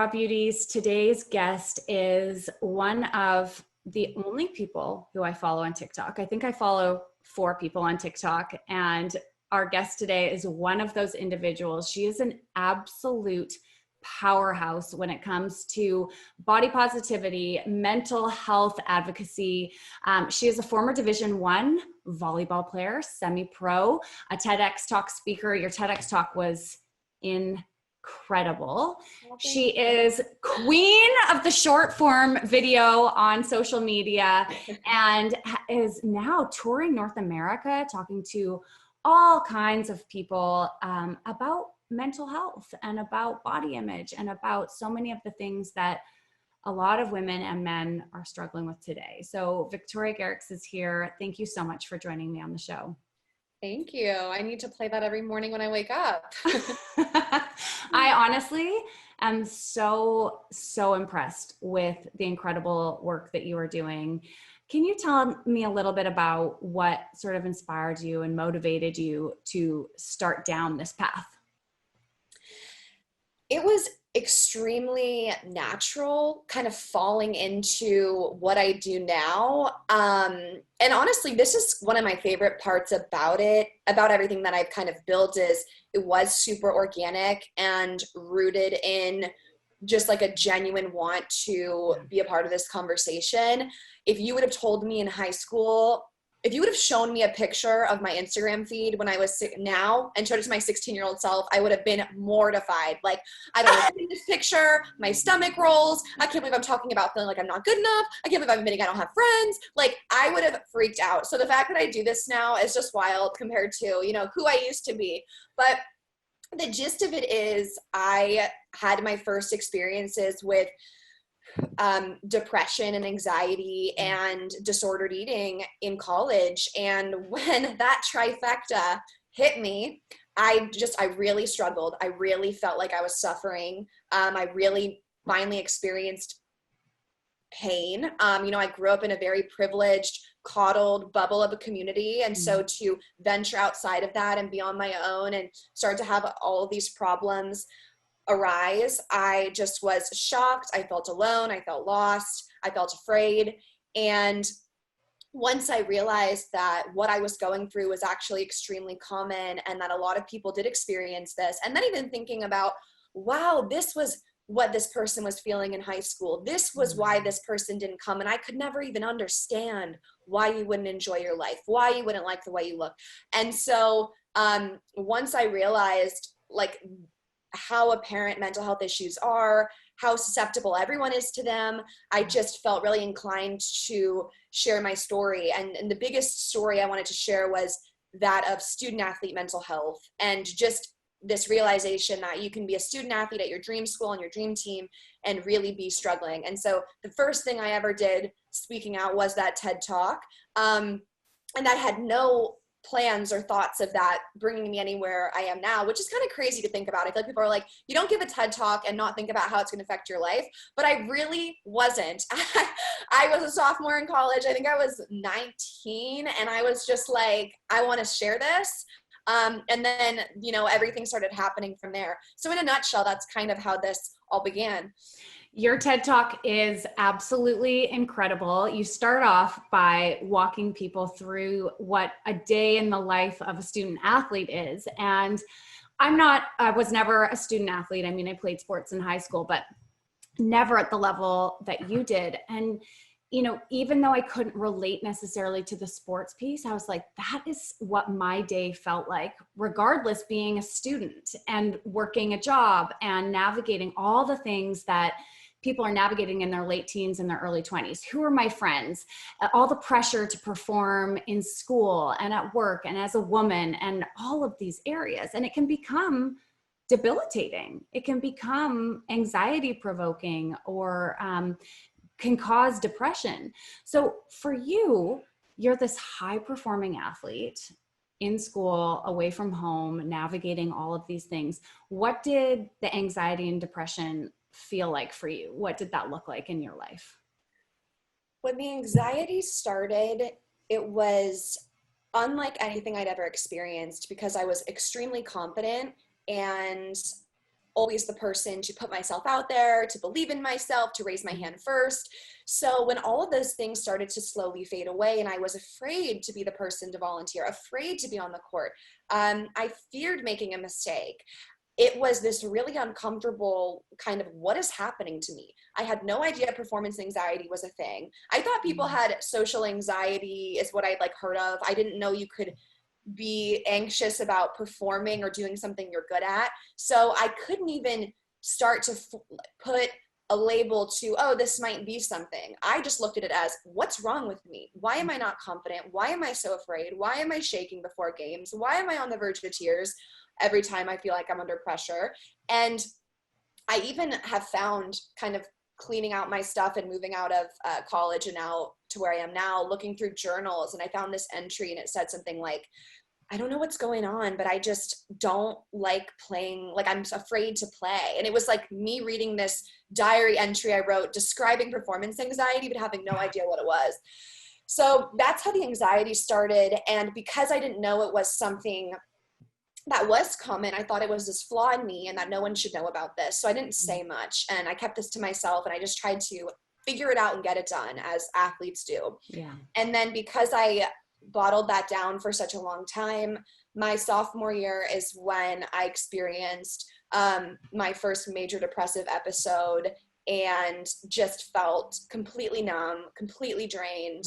Raw Beauties. Today's guest is one of the only people who I follow on TikTok. I think I follow 4 people on TikTok, and our guest today is one of those individuals. She is an absolute powerhouse when it comes to body positivity, mental health advocacy. She is a former Division I volleyball player, semi-pro, a TEDx Talk speaker. Your TEDx Talk was incredible. She is queen of the short form video on social media and is now touring North America, talking to all kinds of people about mental health and about body image and about so many of the things that a lot of women and men are struggling with today. So Victoria Garrick is here. Thank you so much for joining me on the show. Thank you. I need to play that every morning when I wake up. I honestly am so impressed with the incredible work that you are doing. Can you tell me a little bit about what sort of inspired you and motivated you to start down this path? It was extremely natural, kind of falling into what I do now. And honestly, this is one of my favorite parts about it, about everything that I've kind of built, is it was super organic and rooted in just like a genuine want to be a part of this conversation. If you would have told me in high school, if you would have shown me a picture of my Instagram feed when I was now and showed it to my 16-year-old self, I would have been mortified. Like, I don't look at this picture, my stomach rolls. I can't believe I'm talking about feeling like I'm not good enough. I can't believe I'm admitting I don't have friends. Like, I would have freaked out. So the fact that I do this now is just wild compared to, you know, who I used to be. But the gist of it is I had my first experiences with depression and anxiety and disordered eating in college. And when that trifecta hit me, I really struggled. I really felt like I was suffering. I really finally experienced pain. You know, I grew up in a very privileged, coddled bubble of a community. And so to venture outside of that and be on my own and start to have all of these problems arise, I just was shocked. I felt alone. I felt lost. I felt afraid. And once I realized that what I was going through was actually extremely common and that a lot of people did experience this, and then even thinking about, wow, this was what this person was feeling in high school. This was why this person didn't come. And I could never even understand why you wouldn't enjoy your life, why you wouldn't like the way you look. And so once I realized like how apparent mental health issues are, how susceptible everyone is to them, I just felt really inclined to share my story. And the biggest story I wanted to share was that of student athlete mental health, and just this realization that you can be a student athlete at your dream school and your dream team and really be struggling. And so the first thing I ever did speaking out was that TED Talk. And I had no plans or thoughts of that bringing me anywhere I am now, which is kind of crazy to think about. I feel like people are like, you don't give a TED Talk and not think about how it's going to affect your life. But I really wasn't. I was a sophomore in college. I think I was 19, and I was just like, I want to share this. And then, you know, everything started happening from there. So in a nutshell, that's kind of how this all began. Your TED Talk is absolutely incredible. You start off by walking people through what a day in the life of a student athlete is. And I was never a student athlete. I mean, I played sports in high school, but never at the level that you did. And, you know, even though I couldn't relate necessarily to the sports piece, I was like, that is what my day felt like, regardless, being a student and working a job and navigating all the things that people are navigating in their late teens and their early 20s. Who are my friends? All the pressure to perform in school and at work and as a woman and all of these areas. And it can become debilitating. It can become anxiety provoking or can cause depression. So for you, you're this high performing athlete in school, away from home, navigating all of these things. What did the anxiety and depression feel like for you? What did that look like in your life? When the anxiety started, it was unlike anything I'd ever experienced because I was extremely confident and always the person to put myself out there, to believe in myself, to raise my hand first. So when all of those things started to slowly fade away and I was afraid to be the person to volunteer, afraid to be on the court, I feared making a mistake. It was this really uncomfortable kind of, what is happening to me? I had no idea performance anxiety was a thing. I thought people had social anxiety is what I'd like heard of. I didn't know you could be anxious about performing or doing something you're good at. So I couldn't even start to put a label to, oh, this might be something. I just looked at it as, what's wrong with me? Why am I not confident? Why am I so afraid? Why am I shaking before games? Why am I on the verge of tears every time I feel like I'm under pressure? And I even have found, kind of cleaning out my stuff and moving out of college and now to where I am now, looking through journals, and I found this entry and it said something like, I don't know what's going on, but I just don't like playing, like I'm afraid to play. And it was like me reading this diary entry I wrote describing performance anxiety, but having no idea what it was. So that's how the anxiety started. And because I didn't know it was something that was common, I thought it was this flaw in me and that no one should know about this. So I didn't say much and I kept this to myself and I just tried to figure it out and get it done as athletes do. Yeah. And then because I bottled that down for such a long time, my sophomore year is when I experienced my first major depressive episode and just felt completely numb, completely drained.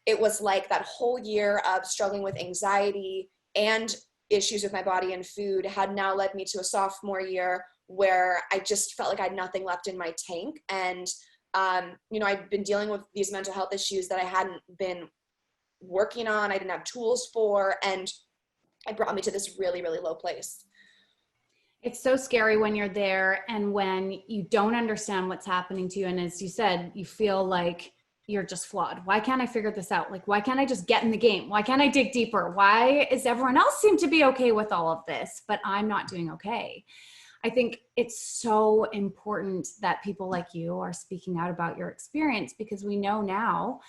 It was like that whole year of struggling with anxiety and issues with my body and food had now led me to a sophomore year where I just felt like I had nothing left in my tank. And, I'd been dealing with these mental health issues that I hadn't been working on, I didn't have tools for, and it brought me to this really, really low place. It's so scary when you're there and when you don't understand what's happening to you. And as you said, you feel like you're just flawed. Why can't I figure this out? Like, why can't I just get in the game? Why can't I dig deeper? Why is everyone else seem to be okay with all of this, but I'm not doing okay? I think it's so important that people like you are speaking out about your experience, because we know now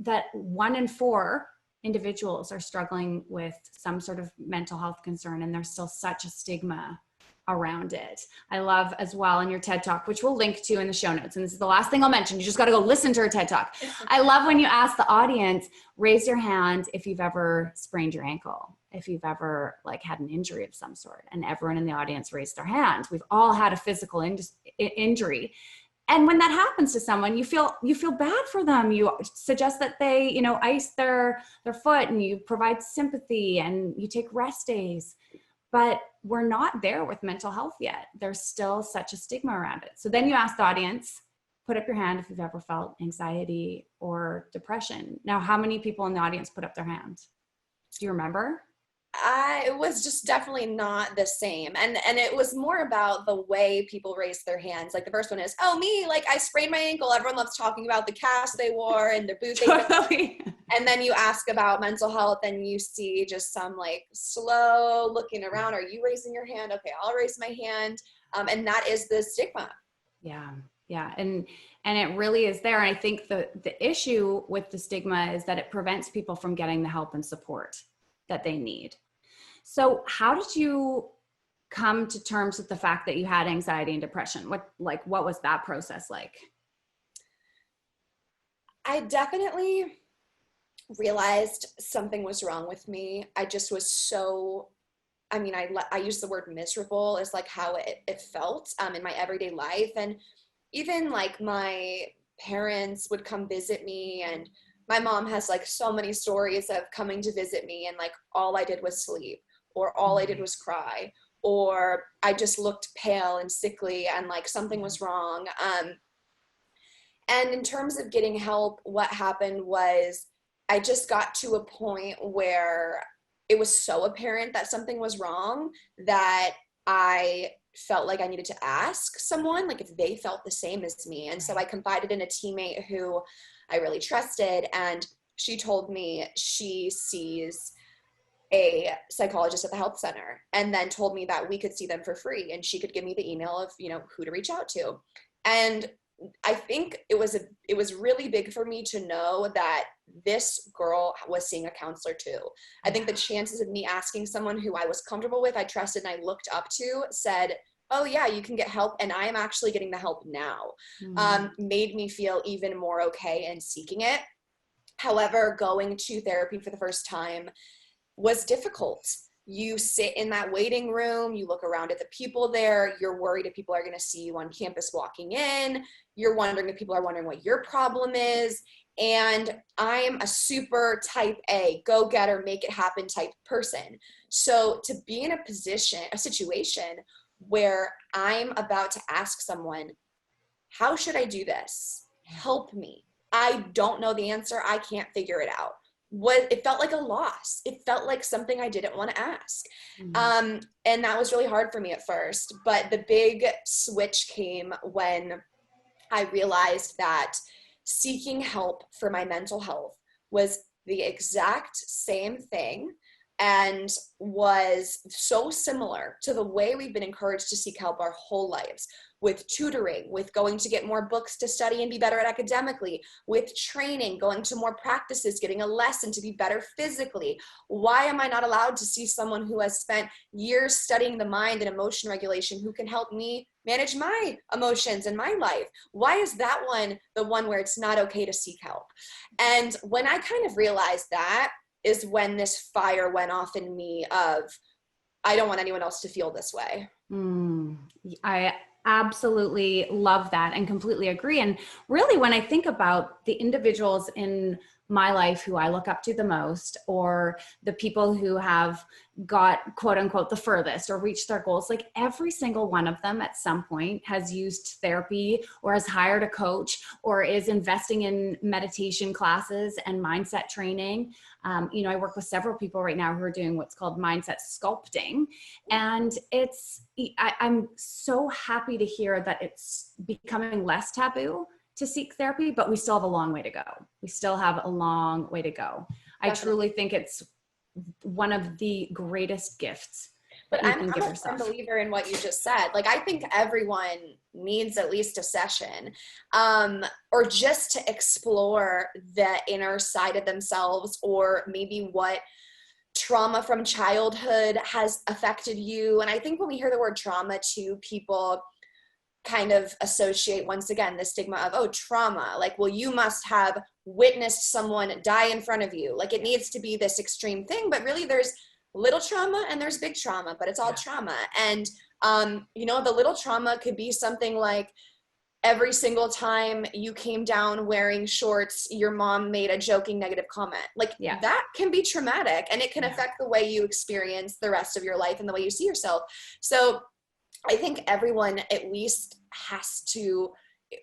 that 1 in 4 individuals are struggling with some sort of mental health concern, and there's still such a stigma around it. I love as well in your TED Talk, which we'll link to in the show notes, and this is the last thing I'll mention, you just got to go listen to her TED Talk. I love when you ask the audience, raise your hand if you've ever sprained your ankle, if you've ever had an injury of some sort, and everyone in the audience raised their hand. We've all had a physical injury. And when that happens to someone, you feel bad for them. You suggest that they, ice their foot, and you provide sympathy and you take rest days. But we're not there with mental health yet. There's still such a stigma around it. So then you ask the audience, put up your hand if you've ever felt anxiety or depression. Now, how many people in the audience put up their hand? Do you remember? It was just definitely not the same. And it was more about the way people raised their hands. Like the first one is, oh, me, I sprained my ankle. Everyone loves talking about the cast they wore and the boot they Totally. And then you ask about mental health and you see just some slow looking around. Are you raising your hand? Okay, I'll raise my hand. And that is the stigma. Yeah. Yeah. And it really is there. And I think the issue with the stigma is that it prevents people from getting the help and support that they need. So how did you come to terms with the fact that you had anxiety and depression? What was that process like? I definitely realized something was wrong with me. I just was so, I use the word miserable as how it felt in my everyday life. And even my parents would come visit me, and my mom has so many stories of coming to visit me and all I did was sleep, or all I did was cry, or I just looked pale and sickly and something was wrong. And in terms of getting help, what happened was I just got to a point where it was so apparent that something was wrong that I felt like I needed to ask someone if they felt the same as me. And so I confided in a teammate who I really trusted, and she told me she sees a psychologist at the health center, and then told me that we could see them for free and she could give me the email of who to reach out to. And I think it was really big for me to know that this girl was seeing a counselor too. I think the chances of me asking someone who I was comfortable with, I trusted, and I looked up to, said oh yeah, you can get help, and I am actually getting the help now, made me feel even more okay in seeking it. However, going to therapy for the first time was difficult. You sit in that waiting room, you look around at the people there, you're worried if people are going to see you on campus walking in, you're wondering if people are wondering what your problem is. And I'm a super type A, go getter, make it happen type person. So to be in a situation where I'm about to ask someone, how should I do this? Help me. I don't know the answer. I can't figure it out. It felt like a loss. It felt like something I didn't want to ask. And that was really hard for me at first. But the big switch came when I realized that seeking help for my mental health was the exact same thing and was so similar to the way we've been encouraged to seek help our whole lives, with tutoring, with going to get more books to study and be better at academically, with training, going to more practices, getting a lesson to be better physically. Why am I not allowed to see someone who has spent years studying the mind and emotion regulation who can help me manage my emotions in my life? Why is that one the one where it's not okay to seek help? And when I kind of realized that is when this fire went off in me of, I don't want anyone else to feel this way. I absolutely love that and completely agree. And really, when I think about the individuals in my life who I look up to the most, or the people who have got quote unquote the furthest or reached their goals, like every single one of them at some point has used therapy or has hired a coach or is investing in meditation classes and mindset training. I work with several people right now who are doing what's called mindset sculpting. And I'm so happy to hear that it's becoming less taboo to seek therapy, but we still have a long way to go. We still have a long way to go. I truly think it's one of the greatest gifts that you can give yourself. I'm a firm believer in what you just said. Like, I think everyone needs at least a session, or just to explore the inner side of themselves, or maybe what trauma from childhood has affected you. And I think when we hear the word trauma too, people kind of associate, once again, the stigma of, oh, trauma. Like, well, you must have witnessed someone die in front of you. Like, it needs to be this extreme thing, but really there's little trauma and there's big trauma, but it's all trauma. And, the little trauma could be something like, every single time you came down wearing shorts, your mom made a joking negative comment. Like, that can be traumatic, and it can affect the way you experience the rest of your life and the way you see yourself. So I think everyone at least has to,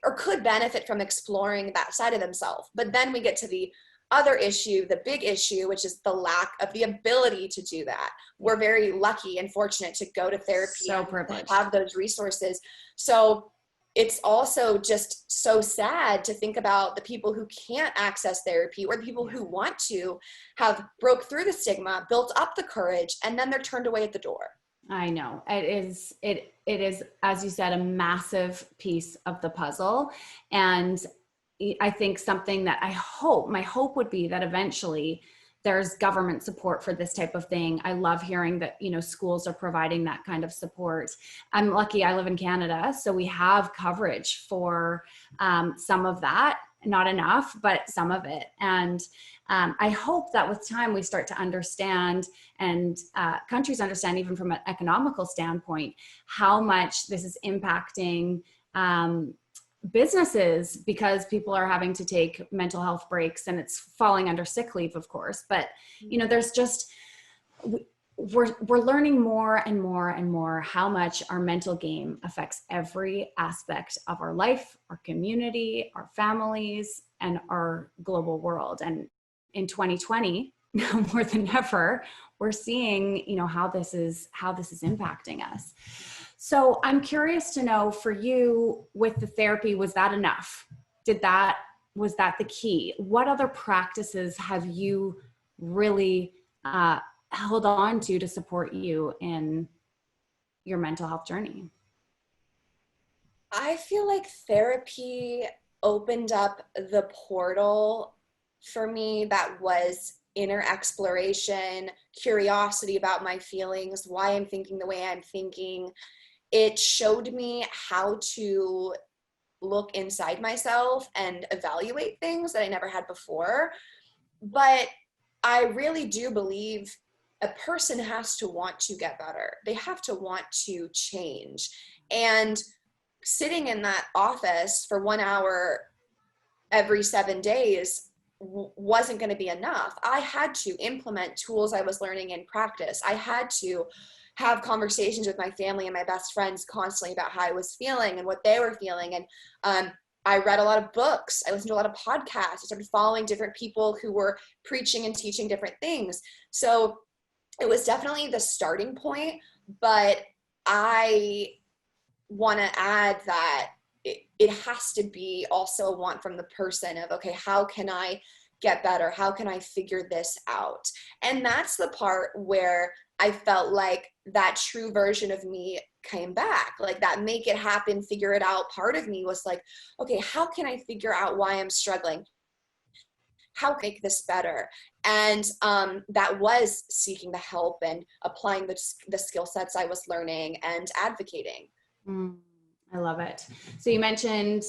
or could benefit from exploring that side of themselves. But then we get to the other issue, the big issue, which is the lack of the ability to do that. We're very lucky and fortunate to go to therapy and have those resources. So it's also just so sad to think about the people who can't access therapy, or the people who want to have broke through the stigma, built up the courage, and then they're turned away at the door. I know it is, as you said, a massive piece of the puzzle. And I think something that my hope would be that eventually there's government support for this type of thing. I love hearing that, schools are providing that kind of support. I'm lucky I live in Canada, so we have coverage for some of that. Not enough, but some of it. And I hope that with time we start to understand, and countries understand, even from an economical standpoint, how much this is impacting businesses, because people are having to take mental health breaks, and it's falling under sick leave, of course. But, there's just, we're learning more and more and more how much our mental game affects every aspect of our life, our community, our families, and our global world. And in 2020, now more than ever, we're seeing, how this is impacting us. So I'm curious to know, for you with the therapy, was that enough? Was that the key? What other practices have you really held on to support you in your mental health journey? I feel like therapy opened up the portal for me that was inner exploration, curiosity about my feelings, why I'm thinking the way I'm thinking. it showed me how to look inside myself and evaluate things that I never had before. But I really do believe a person has to want to get better. They have to want to change. And sitting in that office for 1 hour every 7 days wasn't going to be enough. I had to implement tools I was learning in practice. I had to have conversations with my family and my best friends constantly about how I was feeling and what they were feeling. And I read a lot of books. I listened to a lot of podcasts. I started following different people who were preaching and teaching different things. So it was definitely the starting point, but I want to add that it has to be also a want from the person of, okay, how can I get better? How can I figure this out? And that's the part where I felt like that true version of me came back. Like that make it happen, figure it out part of me was like, okay, how can I figure out why I'm struggling? How can I make this better? And that was seeking the help and applying the skill sets I was learning and advocating. I love it. So you mentioned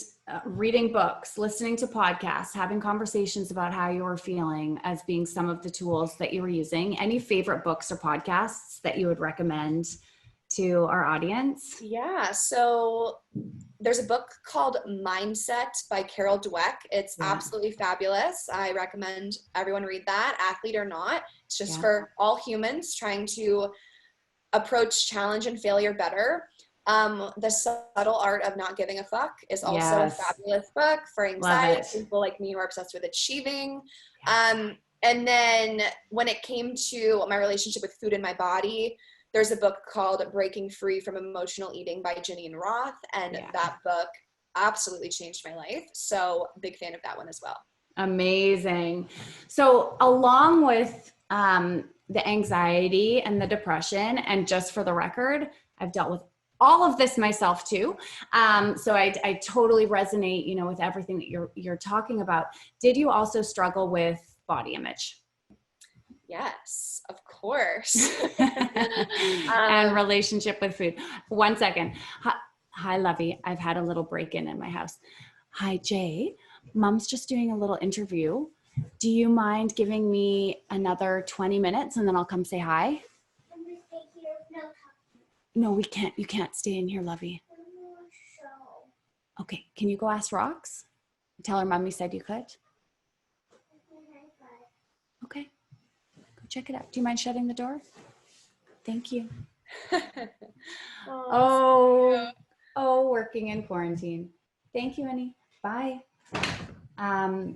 reading books, listening to podcasts, having conversations about how you were feeling as being some of the tools that you were using. Any favorite books or podcasts that you would recommend to our audience? Yeah, so there's a book called Mindset by Carol Dweck. It's absolutely fabulous. I recommend everyone read that, athlete or not. It's just for all humans trying to approach challenge and failure better. The Subtle Art of Not Giving a Fuck is also a fabulous book for anxiety, people like me who are obsessed with achieving. And then when it came to my relationship with food and my body, there's a book called Breaking Free from Emotional Eating by Janine Roth. And that book absolutely changed my life. So big fan of that one as well. Amazing. So along with the anxiety and the depression, and just for the record, I've dealt with all of this myself too. So I totally resonate, with everything that you're talking about. Did you also struggle with body image? Yes, of course. And relationship with food. 1 second. Hi, Lovey. I've had a little break-in my house. Hi, Jay. Mom's just doing a little interview. Do you mind giving me another 20 minutes and then I'll come say hi? I'm going to stay here. No, we can't. You can't stay in here, Lovey. Okay. Can you go ask Rox? Tell her Mommy said you could. Okay. Go check it out. Do you mind shutting the door? Thank you. Working in quarantine. Thank you, Annie. Bye. I'll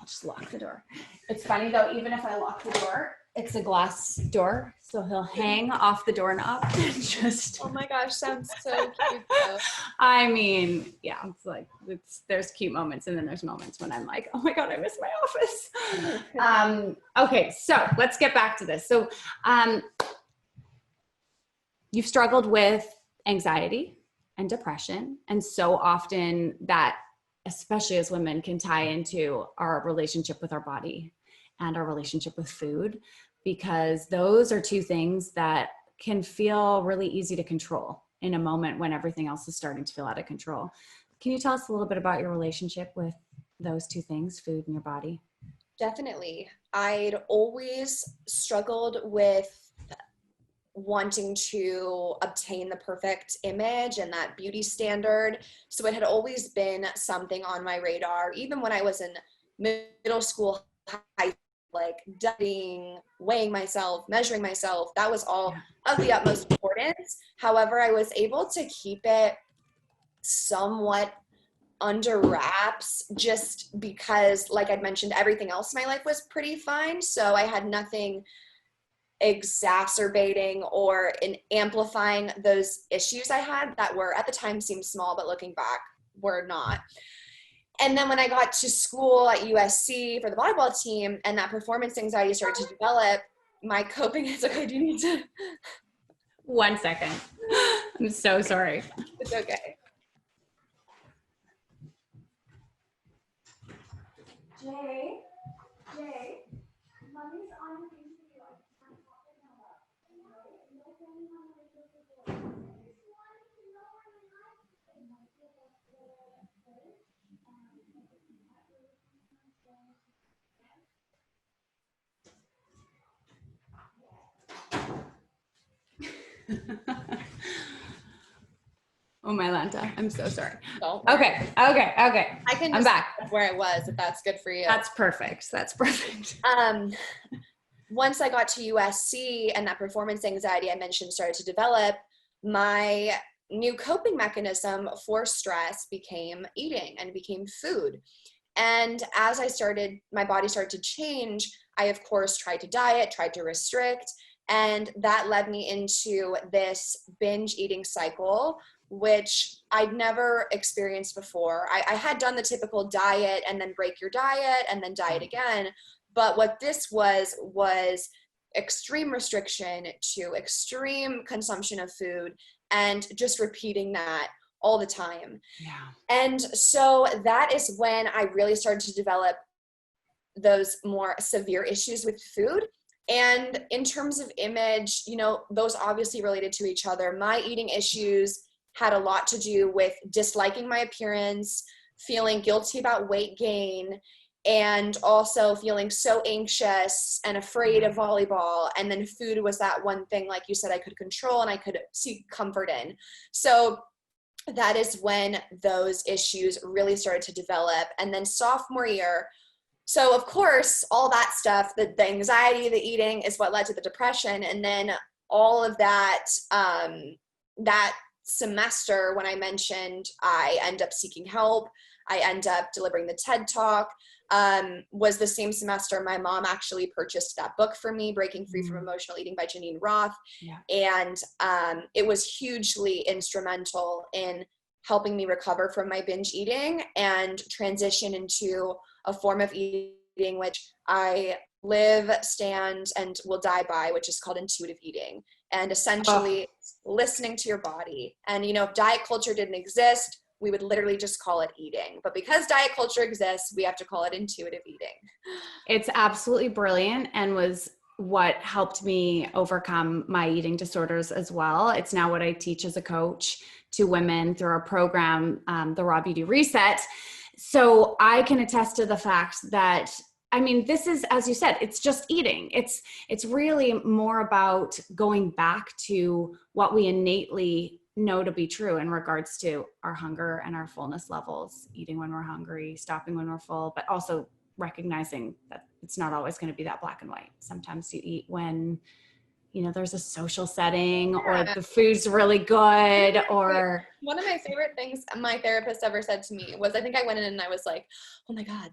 just lock the door. It's funny though, even if I lock the door, it's a glass door, so he'll hang off the doorknob and just. Oh my gosh, sounds so cute though. I mean, yeah, it's like there's cute moments, and then there's moments when I'm like, oh my god, I miss my office. Okay, so let's get back to this. So, you've struggled with anxiety and depression, and so often that, especially as women, can tie into our relationship with our body and our relationship with food, because those are two things that can feel really easy to control in a moment when everything else is starting to feel out of control. Can you tell us a little bit about your relationship with those two things, food and your body? Definitely. I'd always struggled with wanting to obtain the perfect image and that beauty standard. So it had always been something on my radar, even when I was in middle school, high, like dieting, weighing myself, measuring myself. That was all of the utmost importance. However, I was able to keep it somewhat under wraps just because, like I'd mentioned, everything else in my life was pretty fine. So I had nothing exacerbating or amplifying those issues I had that were at the time seemed small, but looking back were not. And then when I got to school at USC for the volleyball team and that performance anxiety started to develop, my coping is like, I do need to. 1 second. I'm so sorry. It's okay. Jay, Mommy's on the interview. Oh, my Lanta, I'm so sorry. Don't worry. Okay. I can I'm just back. where I was, if that's good for you. That's perfect. Once I got to USC and that performance anxiety I mentioned started to develop, my new coping mechanism for stress became eating and became food. And as my body started to change, I of course tried to diet, tried to restrict, and that led me into this binge eating cycle, which I'd never experienced before. I had done the typical diet and then break your diet and then diet again. But what this was extreme restriction to extreme consumption of food and just repeating that all the time. Yeah. And so that is when I really started to develop those more severe issues with food. And in terms of image, those obviously related to each other. My eating issues had a lot to do with disliking my appearance, feeling guilty about weight gain, and also feeling so anxious and afraid of volleyball. And then food was that one thing, like you said, I could control and I could seek comfort in. So that is when those issues really started to develop. And then sophomore year, so of course, all that stuff, the anxiety, the eating is what led to the depression. And then all of that, that semester when I mentioned I end up seeking help, I end up delivering the TED Talk, was the same semester my mom actually purchased that book for me, Breaking Free from Emotional Eating by Janine Roth. Yeah. And it was hugely instrumental in helping me recover from my binge eating and transition into a form of eating which I live, stand, and will die by, which is called intuitive eating. And essentially listening to your body. And, if diet culture didn't exist, we would literally just call it eating. But because diet culture exists, we have to call it intuitive eating. It's absolutely brilliant and was what helped me overcome my eating disorders as well. It's now what I teach as a coach to women through our program, the Raw Beauty Reset. So I can attest to the fact that, this is, as you said, it's just eating. It's really more about going back to what we innately know to be true in regards to our hunger and our fullness levels, eating when we're hungry, stopping when we're full, but also recognizing that it's not always going to be that black and white. Sometimes you eat when, there's a social setting or the food's really good, or one of my favorite things my therapist ever said to me was, I think I went in and I was like, oh my God,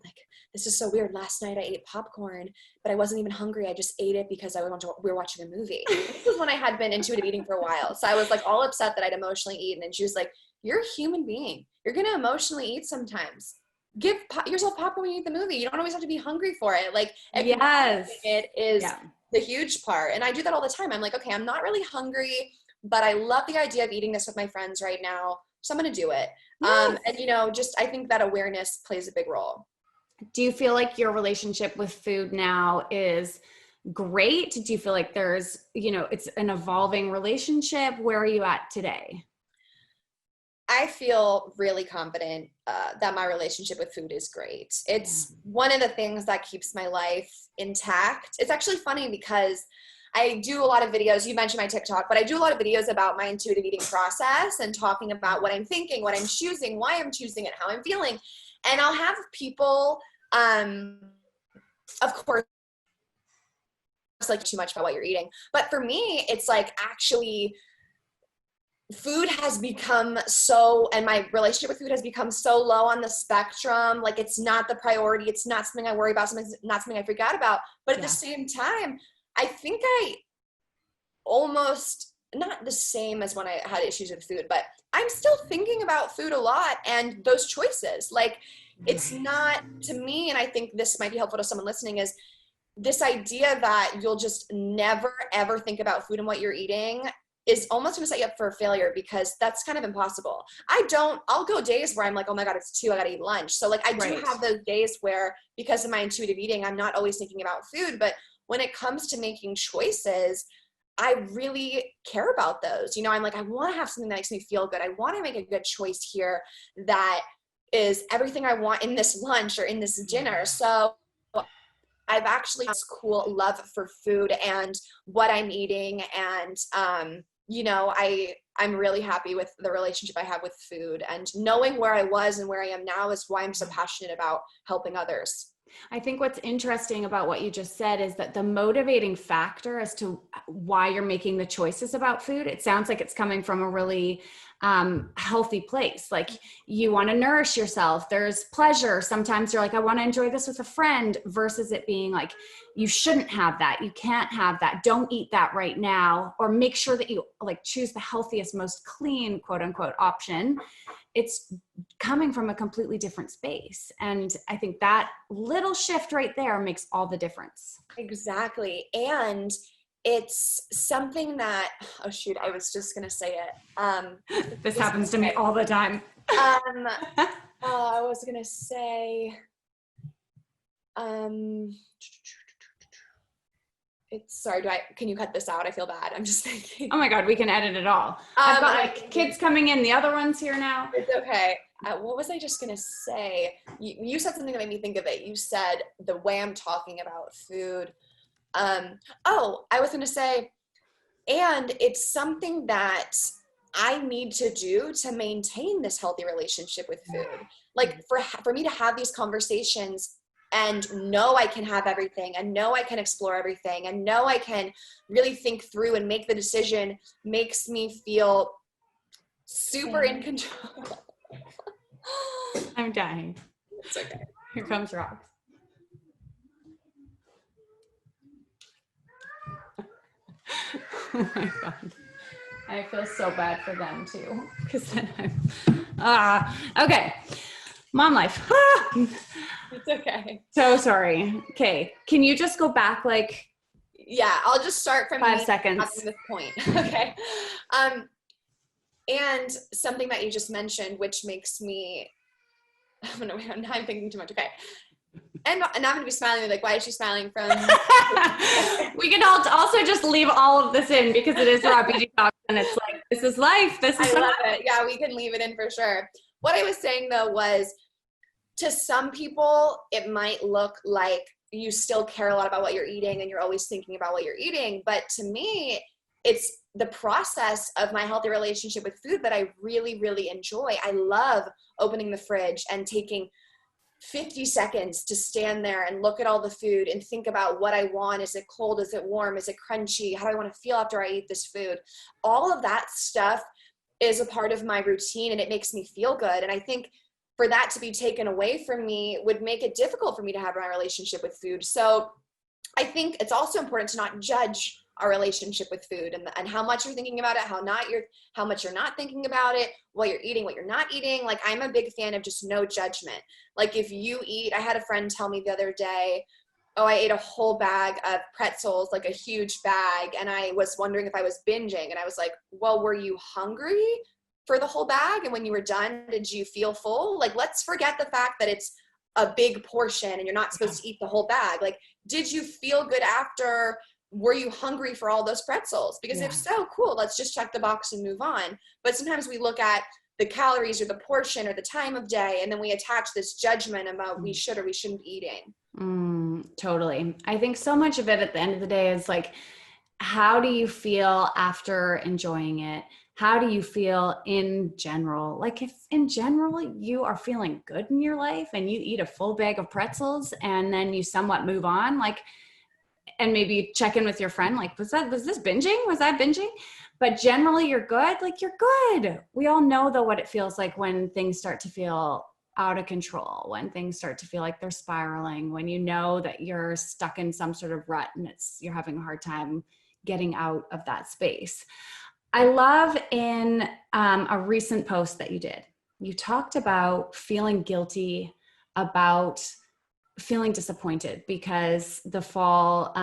this is so weird. Last night I ate popcorn, but I wasn't even hungry. I just ate it because we were watching a movie. This was when I had been intuitive eating for a while. So I was all upset that I'd emotionally eaten. And she was like, you're a human being. You're going to emotionally eat sometimes. Give yourself popcorn when you eat the movie. You don't always have to be hungry for it. Yes, it is the huge part. And I do that all the time. I'm like, okay, I'm not really hungry, but I love the idea of eating this with my friends right now. So I'm going to do it. Yes. And I think that awareness plays a big role. Do you feel like your relationship with food now is great? Do you feel like there's, it's an evolving relationship? Where are you at today? I feel really confident that my relationship with food is great. It's one of the things that keeps my life intact. It's actually funny because I do a lot of videos. You mentioned my TikTok, but I do a lot of videos about my intuitive eating process and talking about what I'm thinking, what I'm choosing, why I'm choosing it, how I'm feeling. And I'll have people, of course, too much about what you're eating. But for me, it's actually food has become and my relationship with food has become so low on the spectrum. It's not the priority. It's not something I worry about. Sometimes not something I freak out about. But at the same time, I think I almost, not the same as when I had issues with food, but I'm still thinking about food a lot and those choices. It's not, to me, and I think this might be helpful to someone listening, is this idea that you'll just never, ever think about food and what you're eating is almost going to set you up for failure, because that's kind of impossible. I'll go days where I'm like, oh my God, it's 2, I got to eat lunch. So I do have those days where, because of my intuitive eating, I'm not always thinking about food. But when it comes to making choices, I really care about those. I'm like, I want to have something that makes me feel good. I want to make a good choice here that is everything I want in this lunch or in this dinner. So I've actually this cool love for food and what I'm eating, and I'm really happy with the relationship I have with food, and knowing where I was and where I am now is why I'm so passionate about helping others. I think what's interesting about what you just said is that the motivating factor as to why you're making the choices about food, it sounds like it's coming from a really healthy place. Like you want to nourish yourself. There's pleasure. Sometimes you're like, I want to enjoy this with a friend, versus it being like, you shouldn't have that. You can't have that. Don't eat that right now. Or make sure that you like choose the healthiest, most clean, quote unquote, option. It's coming from a completely different space. And I think that little shift right there makes all the difference. Exactly. And it's something that, oh shoot, I was just going to say it. This happens to me all the time. I was going to say, can you cut this out? I feel bad. I'm just thinking. Oh my God, we can edit it all. I've got like kids coming in, the other one's here now. It's okay. What was I just going to say? You said something that made me think of it. You said the way I'm talking about food. I was going to say, and it's something that I need to do to maintain this healthy relationship with food. Like for me to have these conversations and know I can have everything, and know I can explore everything, and know I can really think through and make the decision, makes me feel super in control. I'm dying. It's okay. Here comes Rox. Oh my God. I feel so bad for them too, because then okay. Mom life. It's okay. So sorry. Okay. Can you just go back like, yeah, I'll just start from 5 seconds. This point. Okay. And something that you just mentioned, which makes me, now I'm thinking too much. Okay. And now I'm going to be smiling, like, why is she smiling from? We can also just leave all of this in, because it is Robie Talk, and it's like, this is life. This is I love it. Yeah, we can leave it in for sure. What I was saying though was, to some people, it might look like you still care a lot about what you're eating and you're always thinking about what you're eating. But to me, it's the process of my healthy relationship with food that I really, really enjoy. I love opening the fridge and taking 50 seconds to stand there and look at all the food and think about what I want. Is it cold? Is it warm? Is it crunchy? How do I want to feel after I eat this food? All of that stuff is a part of my routine, and it makes me feel good. And I think for that to be taken away from me would make it difficult for me to have my relationship with food. So I think it's also important to not judge our relationship with food, and how much you're thinking about it, how much you're not thinking about it, what you're eating, what you're not eating. Like, I'm a big fan of just no judgment. Like, if you eat, I had a friend tell me the other day, oh, I ate a whole bag of pretzels, like a huge bag, and I was wondering if I was binging. And I was like, well, were you hungry for the whole bag? And when you were done, did you feel full? Like, let's forget the fact that it's a big portion and you're not supposed to eat the whole bag. Like, did you feel good after? Were you hungry for all those pretzels? Because if so, cool, let's just check the box and move on. But sometimes we look at the calories or the portion or the time of day, and then we attach this judgment about we should or we shouldn't be eating. Totally. I think so much of it at the end of the day is like, how do you feel after enjoying it? How do you feel in general? Like, if in general you are feeling good in your life and you eat a full bag of pretzels and then you somewhat move on, like, and maybe check in with your friend, like, was this binging? Was I binging? But generally you're good. Like, you're good. We all know though what it feels like when things start to feel out of control, when things start to feel like they're spiraling, when you know that you're stuck in some sort of rut and you're having a hard time getting out of that space. I love in a recent post that you did, you talked about feeling guilty about feeling disappointed because the fall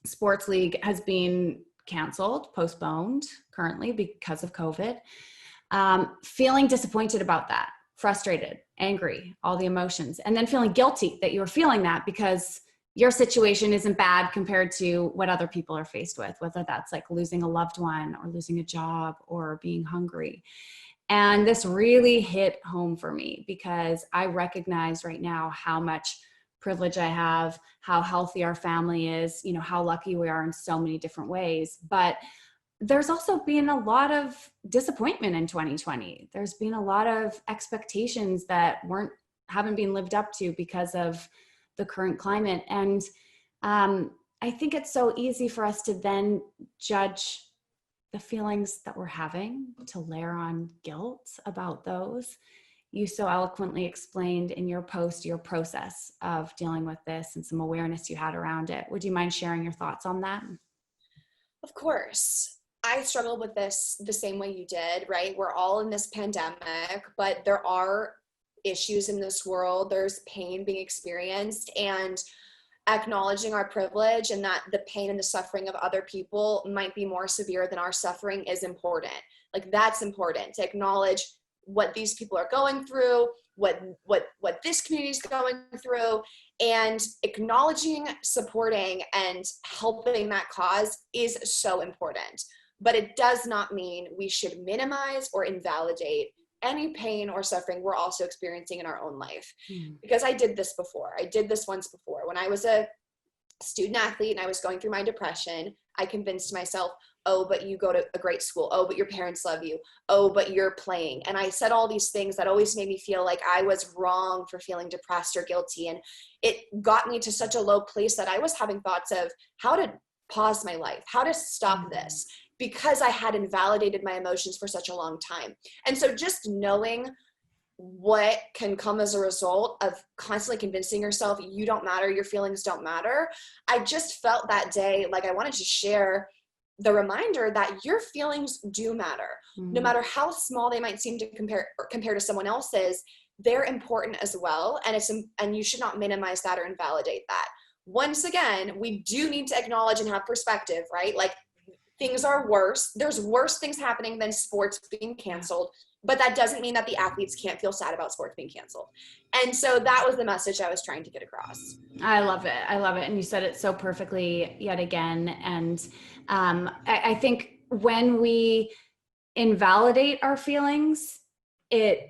sports league has been canceled, postponed currently because of COVID. Feeling disappointed about that, frustrated, angry, all the emotions, and then feeling guilty that you were feeling that because your situation isn't bad compared to what other people are faced with, whether that's like losing a loved one or losing a job or being hungry. And this really hit home for me because I recognize right now how much privilege I have, how healthy our family is, you know, how lucky we are in so many different ways. But there's also been a lot of disappointment in 2020. There's been a lot of expectations that haven't been lived up to because of the current climate. And I think it's so easy for us to then judge the feelings that we're having, to layer on guilt about those. You so eloquently explained in your post your process of dealing with this and some awareness you had around it. Would you mind sharing your thoughts on that? Of course. I struggled with this the same way you did, right? We're all in this pandemic, but there are issues in this world. There's pain being experienced, and acknowledging our privilege and that the pain and the suffering of other people might be more severe than our suffering is important. Like, that's important to acknowledge what these people are going through, what this community is going through, and acknowledging, supporting, and helping that cause is so important. But it does not mean we should minimize or invalidate any pain or suffering we're also experiencing in our own life. Because I did this before. I did this once before. When I was a student athlete and I was going through my depression, I convinced myself, oh, but you go to a great school. Oh, but your parents love you. Oh, but you're playing. And I said all these things that always made me feel like I was wrong for feeling depressed or guilty. And it got me to such a low place that I was having thoughts of how to pause my life, how to stop this, because I had invalidated my emotions for such a long time. And so just knowing what can come as a result of constantly convincing yourself you don't matter, your feelings don't matter, I just felt that day like I wanted to share the reminder that your feelings do matter. No matter how small they might seem to compare to someone else's, they're important as well. And you should not minimize that or invalidate that. Once again, we do need to acknowledge and have perspective, right? Like, things are worse. There's worse things happening than sports being canceled, but that doesn't mean that the athletes can't feel sad about sports being canceled. And so that was the message I was trying to get across. I love it. I love it. And you said it so perfectly yet again. And I think when we invalidate our feelings, it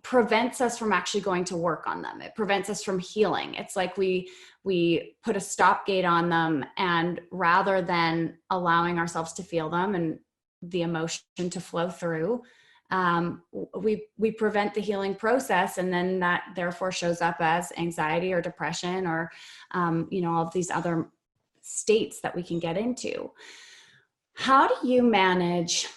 prevents us from actually going to work on them. It prevents us from healing. It's like we put a stop gate on them, and rather than allowing ourselves to feel them and the emotion to flow through, we prevent the healing process, and then that therefore shows up as anxiety or depression or all of these other states that we can get into. How do you manage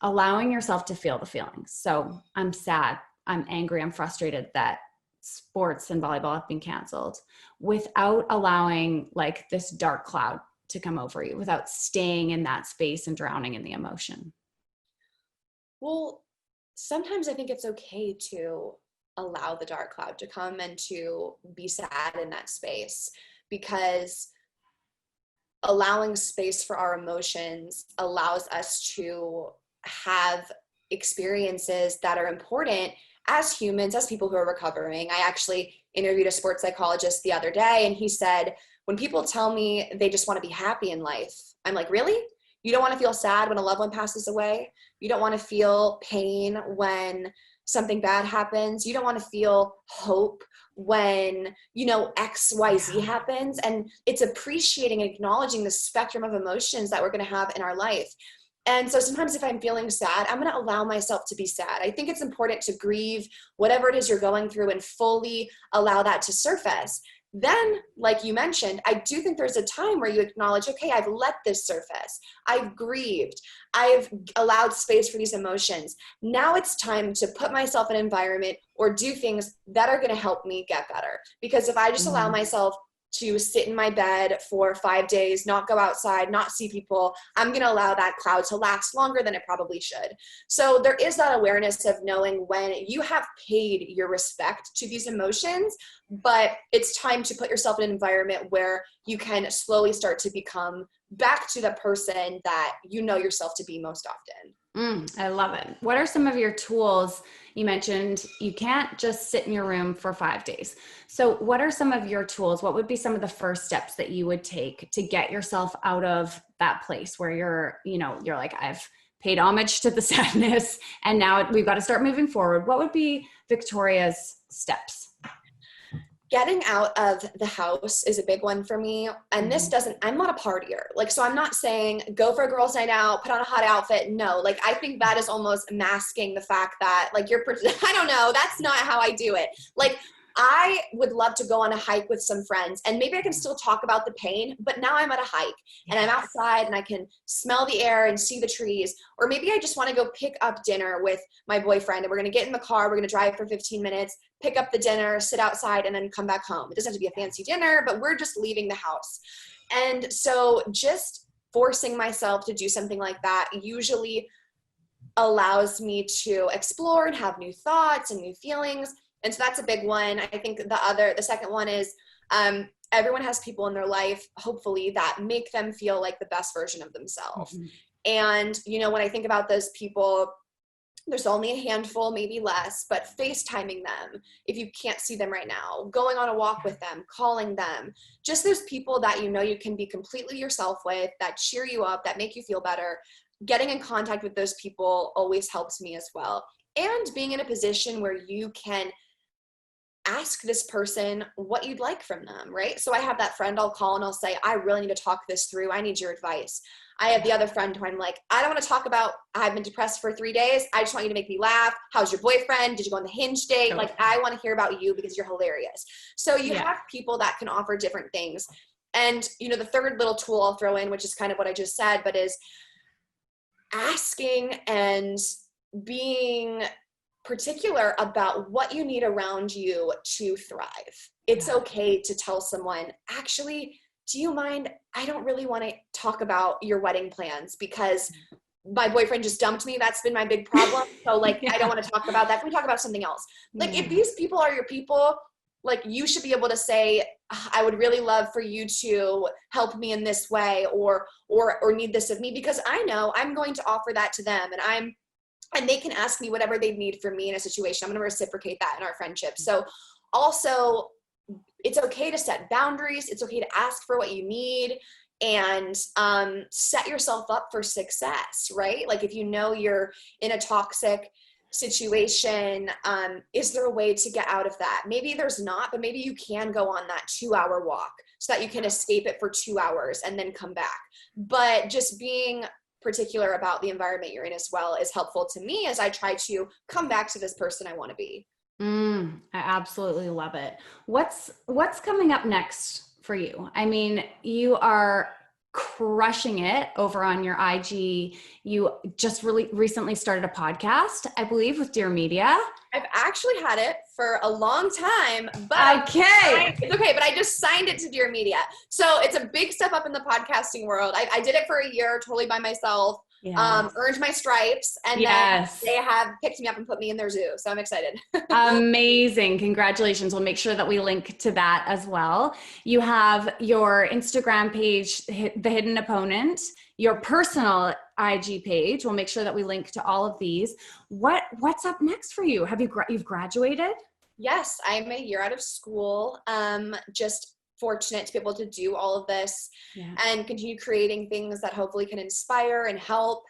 allowing yourself to feel the feelings? So I'm sad, I'm angry, I'm frustrated that sports and volleyball have been canceled, without allowing like this dark cloud to come over you, without staying in that space and drowning in the emotion? Well, sometimes I think it's okay to allow the dark cloud to come and to be sad in that space, because allowing space for our emotions allows us to have experiences that are important as humans, as people who are recovering. I actually interviewed a sports psychologist the other day, and he said, when people tell me they just want to be happy in life, I'm like, really? You don't want to feel sad when a loved one passes away? You don't want to feel pain when something bad happens? You don't want to feel hope when, XYZ happens? And it's appreciating and acknowledging the spectrum of emotions that we're going to have in our life. And so sometimes if I'm feeling sad, I'm going to allow myself to be sad. I think it's important to grieve whatever it is you're going through and fully allow that to surface. Then, like you mentioned, I do think there's a time where you acknowledge, okay, I've let this surface. I've grieved. I've allowed space for these emotions. Now it's time to put myself in an environment or do things that are going to help me get better. Because if I just allow myself to sit in my bed for 5 days, not go outside, not see people, I'm going to allow that cloud to last longer than it probably should. So there is that awareness of knowing when you have paid your respect to these emotions, but it's time to put yourself in an environment where you can slowly start to become back to the person that you know yourself to be most often. I love it. What are some of your tools? You mentioned you can't just sit in your room for 5 days. So what are some of your tools? What would be some of the first steps that you would take to get yourself out of that place where you're like, I've paid homage to the sadness and now we've got to start moving forward? What would be Victoria's steps? Getting out of the house is a big one for me. And I'm not a partier. Like, so I'm not saying go for a girls' night out, put on a hot outfit. No, like, I think that is almost masking the fact that, like, I don't know, that's not how I do it. Like, I would love to go on a hike with some friends, and maybe I can still talk about the pain, but now I'm at a hike and I'm outside and I can smell the air and see the trees. Or maybe I just want to go pick up dinner with my boyfriend, and we're going to get in the car, we're going to drive for 15 minutes, pick up the dinner, sit outside, and then come back home. It doesn't have to be a fancy dinner, but we're just leaving the house. And so just forcing myself to do something like that usually allows me to explore and have new thoughts and new feelings. And so that's a big one. I think the second one is everyone has people in their life, hopefully, that make them feel like the best version of themselves. And, you know, when I think about those people, there's only a handful, maybe less, but FaceTiming them if you can't see them right now, going on a walk with them, calling them, just those people that you know you can be completely yourself with, that cheer you up, that make you feel better. Getting in contact with those people always helps me as well. And being in a position where you can ask this person what you'd like from them, right? So I have that friend I'll call and I'll say, I really need to talk this through. I need your advice. I have the other friend who I'm like, I don't want to talk about, I've been depressed for 3 days. I just want you to make me laugh. How's your boyfriend? Did you go on the Hinge date? Totally. Like, I want to hear about you because you're hilarious. So you have people that can offer different things. And, you know, the third little tool I'll throw in, which is kind of what I just said, but is asking and being particular about what you need around you to thrive. It's okay to tell someone, actually, do you mind? I don't really want to talk about your wedding plans because my boyfriend just dumped me. That's been my big problem. So like, I don't want to talk about that. Can we talk about something else? Like, if these people are your people, like, you should be able to say, I would really love for you to help me in this way, or need this of me, because I know I'm going to offer that to them, and they can ask me whatever they need from me in a situation. I'm going to reciprocate that in our friendship. So also, it's okay to set boundaries. It's okay to ask for what you need, and set yourself up for success, right? Like, if you know you're in a toxic situation, is there a way to get out of that? Maybe there's not, but maybe you can go on that 2-hour walk so that you can escape it for 2 hours and then come back. But just being particular about the environment you're in as well is helpful to me as I try to come back to this person I want to be. I absolutely love it. What's coming up next for you? I mean, you are crushing it over on your IG. You just really recently started a podcast, I believe, with Dear Media. I've actually had it for a long time, but it's okay, but I just signed it to Dear Media. So it's a big step up in the podcasting world. I did it for a year totally by myself, earned my stripes, and then they have picked me up and put me in their zoo. So I'm excited. Amazing. Congratulations. We'll make sure that we link to that as well. You have your Instagram page, The Hidden Opponent, your personal IG page. We'll make sure that we link to all of these. What's up next for you? You've graduated? Yes, I'm a year out of school. Just fortunate to be able to do all of this and continue creating things that hopefully can inspire and help.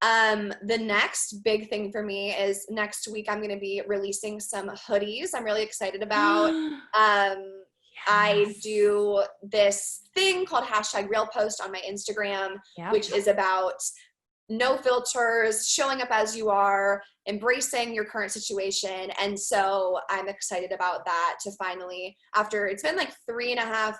The next big thing for me is next week I'm going to be releasing some hoodies I'm really excited about. I do this thing called #RealPost on my Instagram, which is about no filters, showing up as you are, embracing your current situation. And so I'm excited about that, to finally, after it's been like 3.5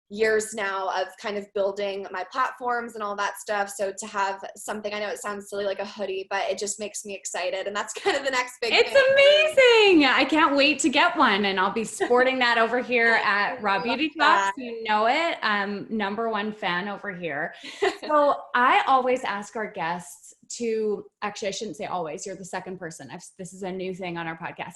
years now of kind of building my platforms and all that stuff. So to have something, I know it sounds silly like a hoodie, but it just makes me excited. And that's kind of the next big thing. It's amazing. I can't wait to get one. And I'll be sporting that over here at Raw Beauty Talks. You know it. #1 fan over here. So I always ask our guests to, actually, I shouldn't say always, you're the second person. This is a new thing on our podcast.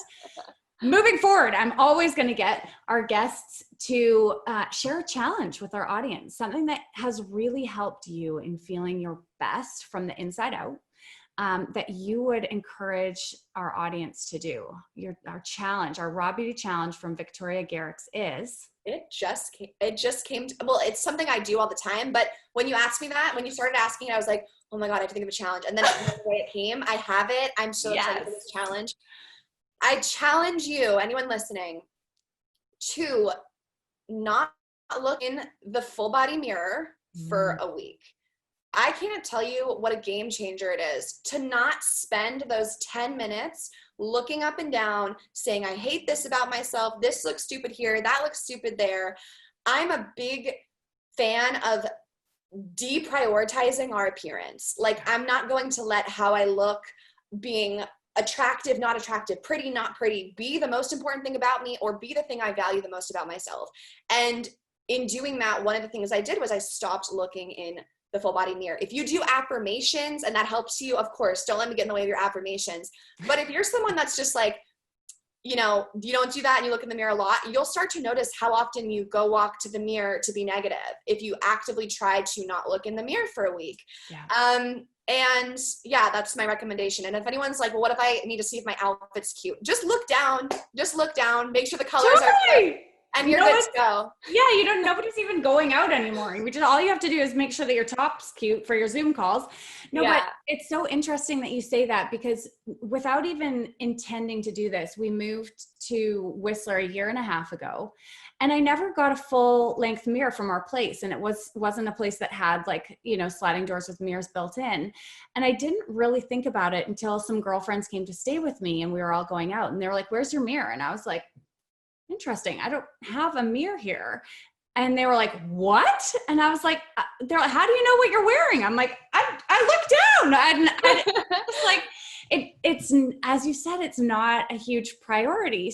Moving forward, I'm always going to get our guests to share a challenge with our audience, something that has really helped you in feeling your best from the inside out, that you would encourage our audience to do. Our challenge, our Raw Beauty challenge from Victoria Garrick's is? It just came to, well, it's something I do all the time, but when you asked me that, when you started asking it, I was like, oh my God, I have to think of a challenge. And then the way it came, I have it. I'm so excited for this challenge. I challenge you, anyone listening, to not look in the full body mirror for a week. I can't tell you what a game changer it is to not spend those 10 minutes looking up and down, saying, I hate this about myself. This looks stupid here. That looks stupid there. I'm a big fan of deprioritizing our appearance. Like, I'm not going to let how I look, being attractive, not attractive, pretty, not pretty, be the most important thing about me or be the thing I value the most about myself. And in doing that, one of the things I did was I stopped looking in the full body mirror. If you do affirmations and that helps you, of course, don't let me get in the way of your affirmations. But if you're someone that's just like, you know, you don't do that and you look in the mirror a lot, you'll start to notice how often you go walk to the mirror to be negative if you actively try to not look in the mirror for a week. And yeah, that's my recommendation. And if anyone's like, well, what if I need to see if my outfit's cute? Just look down, make sure the colors are good, and you're good to go. Yeah, nobody's even going out anymore. All you have to do is make sure that your top's cute for your Zoom calls. But it's so interesting that you say that, because without even intending to do this, we moved to Whistler a year and a half ago, and I never got a full length mirror from our place. And it wasn't a place that had sliding doors with mirrors built in. And I didn't really think about it until some girlfriends came to stay with me and we were all going out, and they were like, where's your mirror? And I was like, interesting, I don't have a mirror here. And they were like, what? And I was like, they're like, how do you know what you're wearing? I'm like, I look down. And it's like, it's, as you said, it's not a huge priority.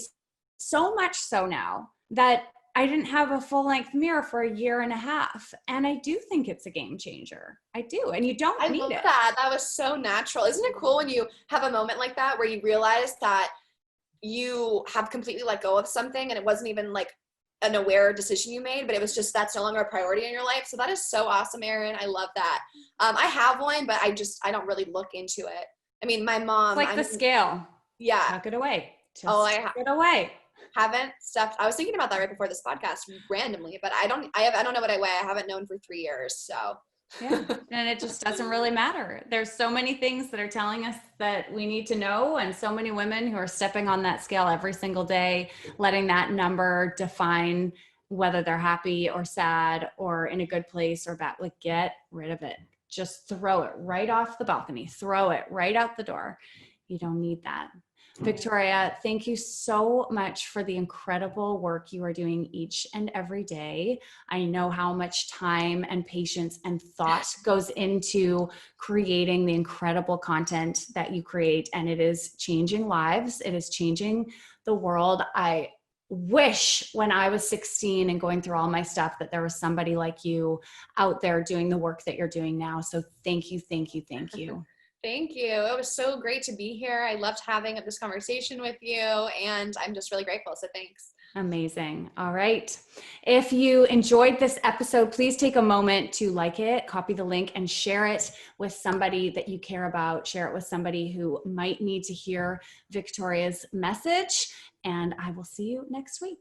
So much so now that I didn't have a full length mirror for a year and a half. And I do think it's a game changer. I do. And you don't need it. That was so natural. Isn't it cool when you have a moment like that where you realize that you have completely let go of something and it wasn't even like an aware decision you made, but it was just, that's no longer a priority in your life. So that is so awesome, Erin. I love that. I have one, but I don't really look into it. I mean, my mom. It's like the scale. Yeah. Tuck it away. Tuck it away. Haven't stuffed. I was thinking about that right before this podcast randomly, but I don't know what I weigh. I haven't known for 3 years. So yeah. And it just doesn't really matter. There's so many things that are telling us that we need to know. And so many women who are stepping on that scale every single day, letting that number define whether they're happy or sad or in a good place or bad. Like, get rid of it. Just throw it right off the balcony. Throw it right out the door. You don't need that. Victoria, thank you so much for the incredible work you are doing each and every day. I know how much time and patience and thought goes into creating the incredible content that you create, and it is changing lives. It is changing the world. I wish when I was 16 and going through all my stuff that there was somebody like you out there doing the work that you're doing now. So thank you, thank you, thank you. Thank you. It was so great to be here. I loved having this conversation with you, and I'm just really grateful. So thanks. Amazing. All right. If you enjoyed this episode, please take a moment to like it, copy the link, and share it with somebody that you care about. Share it with somebody who might need to hear Victoria's message. And I will see you next week.